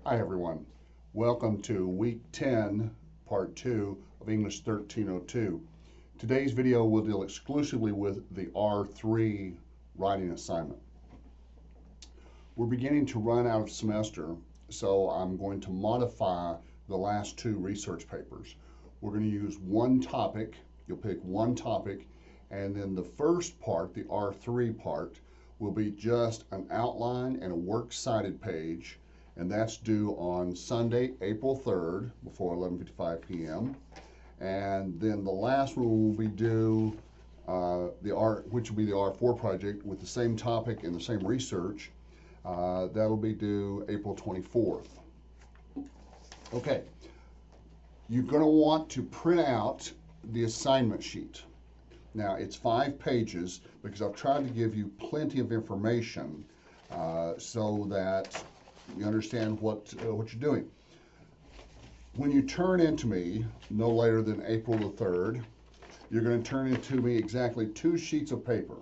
Hi everyone, welcome to week 10, part 2 of English 1302. Today's video will deal exclusively with the R3 writing assignment. We're beginning to run out of semester, so I'm going to modify the last two research papers. We're going to use one topic, you'll pick one topic, and then the first part, the R3 part, will be just an outline and a works cited page, and that's due on Sunday, April 3rd, before 11:55 p.m. And then the last one will be due, which will be the R4 project with the same topic and the same research. That'll be due April 24th. Okay, you're going to want to print out the assignment sheet. Now, it's 5 pages because I've tried to give you plenty of information so that you understand what you're doing. When you turn into me, no later than April the 3rd, you're going to turn into me exactly 2 sheets of paper.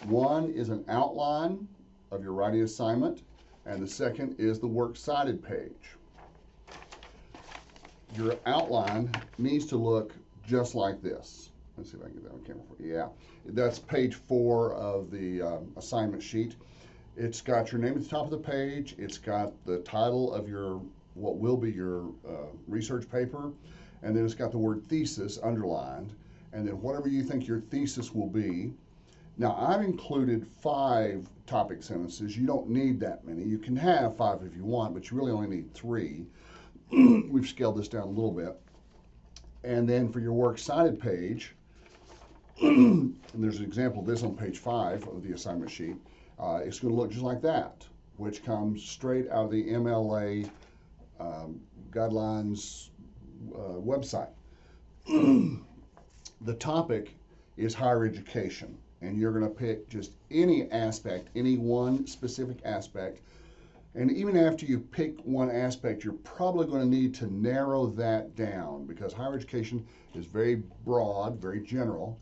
One is an outline of your writing assignment, and the second is the works cited page. Your outline needs to look just like this. Let's see if I can get that on camera for you. Yeah, that's page 4 of the assignment sheet. It's got your name at the top of the page. It's got the title of your, what will be your research paper, and then it's got the word thesis underlined, and then whatever you think your thesis will be. Now, I've included 5 topic sentences. You don't need that many. You can have 5 if you want, but you really only need 3. We've scaled this down a little bit. And then for your works cited page, and there's an example of this on page 5 of the assignment sheet. It's going to look just like that, which comes straight out of the MLA guidelines website. The topic is higher education, and you're going to pick just any aspect, any one specific aspect. And even after you pick one aspect, you're probably going to need to narrow that down because higher education is very broad, very general.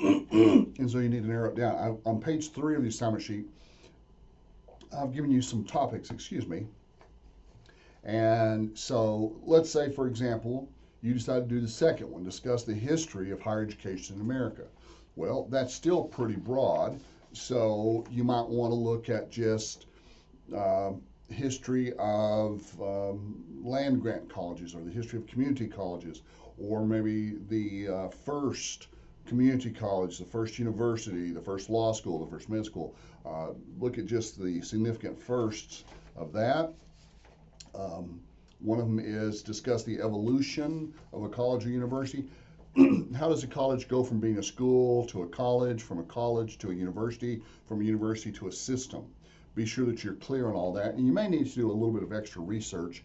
And so you need to narrow it down. On page 3 of the assignment sheet, I've given you some topics, excuse me. And so let's say, for example, you decide to do the second one, discuss the history of higher education in America. Well, that's still pretty broad, so you might want to look at just history of land grant colleges, or the history of community colleges, or maybe the first community college, the first university, the first law school, the first med school. Look at just the significant firsts of that. One of them is discuss the evolution of a college or university. How does a college go from being a school to a college, from a college to a university, from a university to a system? Be sure that you're clear on all that. And you may need to do a little bit of extra research.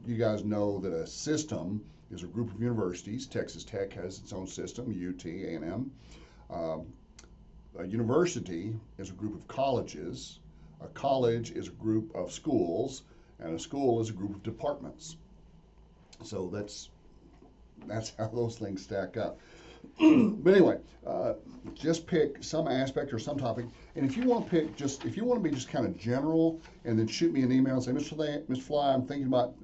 You guys know that a system is a group of universities. Texas Tech has its own system, UT, A&M. A university is a group of colleges. A college is a group of schools, and a school is a group of departments. So that's how those things stack up. But anyway, just pick some aspect or some topic, and if you want to pick if you want to be just kind of general, and then shoot me an email and say, Mr. Fly, I'm thinking about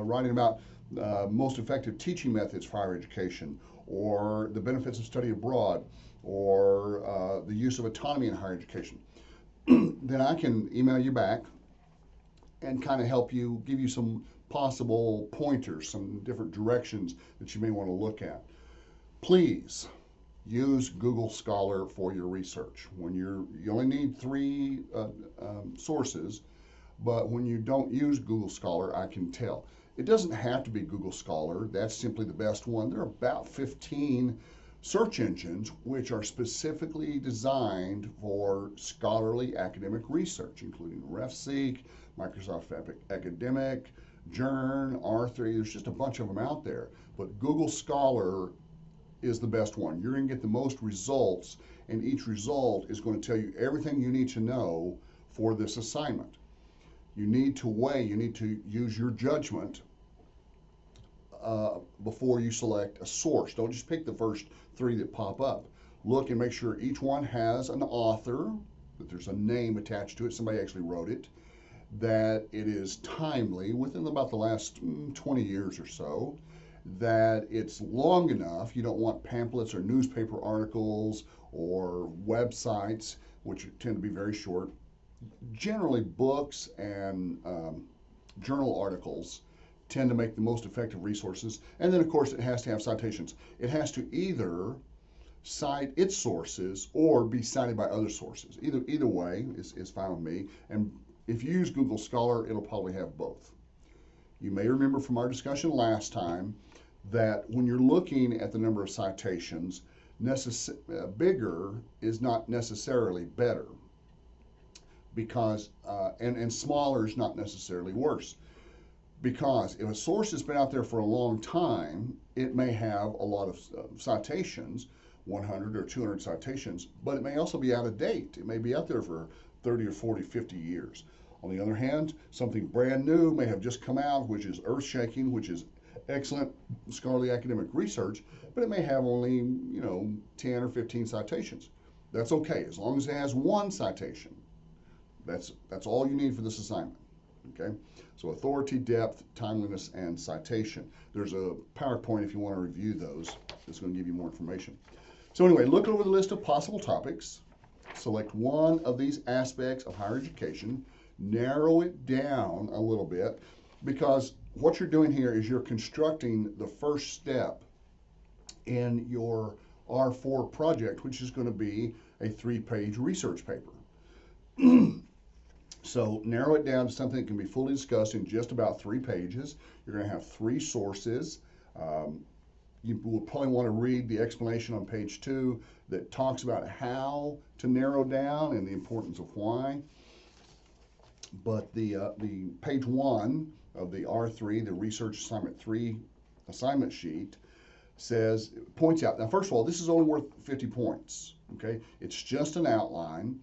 writing about most effective teaching methods for higher education, or the benefits of study abroad, or the use of autonomy in higher education, then I can email you back and kind of help you, give you some possible pointers, some different directions that you may want to look at. Please use Google Scholar for your research. When you only need 3 sources, but when you don't use Google Scholar, I can tell. It doesn't have to be Google Scholar. That's simply the best one. There are about 15 search engines which are specifically designed for scholarly academic research, including RefSeek, Microsoft Academic, Journ, R3. There's just a bunch of them out there. But Google Scholar is the best one. You're going to get the most results, and each result is going to tell you everything you need to know for this assignment. You need to weigh, you need to use your judgment before you select a source. Don't just pick the first 3 that pop up. Look and make sure each one has an author, that there's a name attached to it, somebody actually wrote it, that it is timely within about the last 20 years or so, that it's long enough. You don't want pamphlets or newspaper articles or websites, which tend to be very short. Generally, books and journal articles tend to make the most effective resources. And then, of course, it has to have citations. It has to either cite its sources or be cited by other sources. Either way is fine with me. And if you use Google Scholar, it'll probably have both. You may remember from our discussion last time that when you're looking at the number of citations, bigger is not necessarily better, because and smaller is not necessarily worse, because if a source has been out there for a long time, it may have a lot of citations, 100 or 200 citations, but it may also be out of date. It may be out there for 30 or 40, 50 years. On the other hand, something brand new may have just come out, which is earth-shaking, which is excellent scholarly academic research, but it may have only 10 or 15 citations. That's okay, as long as it has one citation. That's all you need for this assignment. Okay, so authority, depth, timeliness, and citation. There's a PowerPoint if you want to review those. It's going to give you more information. So anyway, look over the list of possible topics. Select one of these aspects of higher education. Narrow it down a little bit, because what you're doing here is you're constructing the first step in your R4 project, which is going to be a 3-page research paper. So narrow it down to something that can be fully discussed in just about 3 pages. You're going to have 3 sources. You will probably want to read the explanation on page 2 that talks about how to narrow down and the importance of why. But the page 1 of the R3, the Research Assignment 3 assignment sheet, points out, now first of all, this is only worth 50 points, okay? It's just an outline,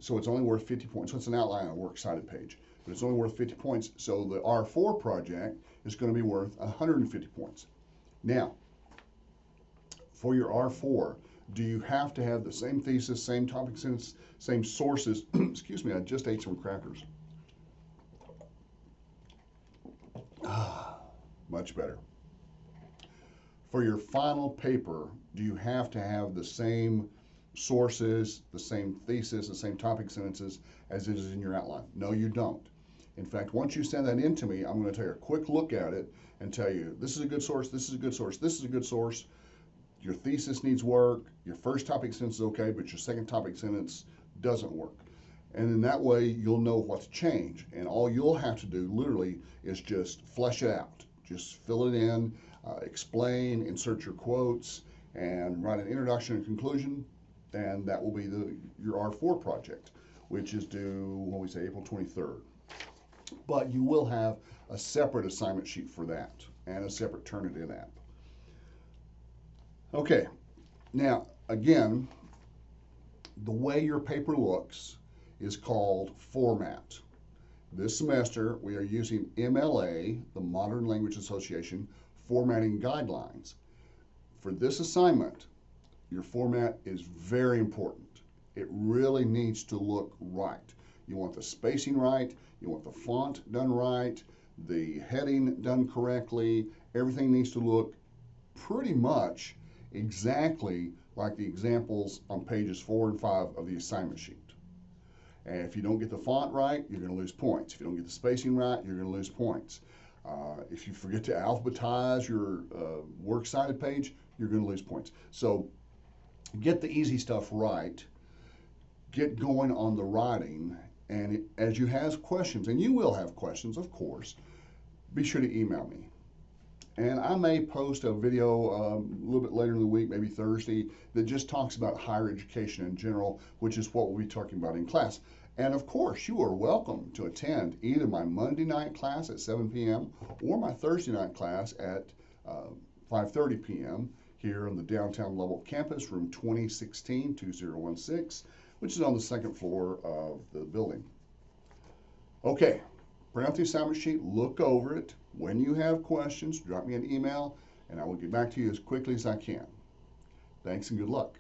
so it's only worth 50 points. So it's an outline on a works cited page, but it's only worth 50 points. So the R4 project is going to be worth 150 points. Now, for your R4, do you have to have the same thesis, same topic sentence, same sources? Excuse me, I just ate some crackers. Much better. For your final paper, do you have to have the same sources, the same thesis, the same topic sentences as it is in your outline? No, you don't. In fact, once you send that in to me, I'm going to take a quick look at it and tell you, this is a good source, this is a good source, this is a good source. Your thesis needs work, your first topic sentence is okay, but your second topic sentence doesn't work. And in that way, you'll know what to change. And all you'll have to do, literally, is just flesh it out. Just fill it in, explain, insert your quotes, and write an introduction and conclusion. And that will be your R4 project, which is due, when we say, April 23rd. But you will have a separate assignment sheet for that and a separate Turnitin app. Okay, now, again, the way your paper looks is called format. This semester, we are using MLA, the Modern Language Association, formatting guidelines. For this assignment, your format is very important. It really needs to look right. You want the spacing right, you want the font done right, the heading done correctly. Everything needs to look pretty much exactly like the examples on pages 4 and 5 of the assignment sheet. And if you don't get the font right, you're going to lose points. If you don't get the spacing right, you're going to lose points. If you forget to alphabetize your works cited page, you're going to lose points. So get the easy stuff right, get going on the writing, and as you have questions, and you will have questions, of course, be sure to email me. And I may post a video a little bit later in the week, maybe Thursday, that just talks about higher education in general, which is what we'll be talking about in class. And of course, you are welcome to attend either my Monday night class at 7 p.m. or my Thursday night class at 5:30 p.m. here on the downtown Lubbock campus, room 2016-2016, which is on the second floor of the building. Okay, print out the assignment sheet, look over it. When you have questions, drop me an email, and I will get back to you as quickly as I can. Thanks and good luck.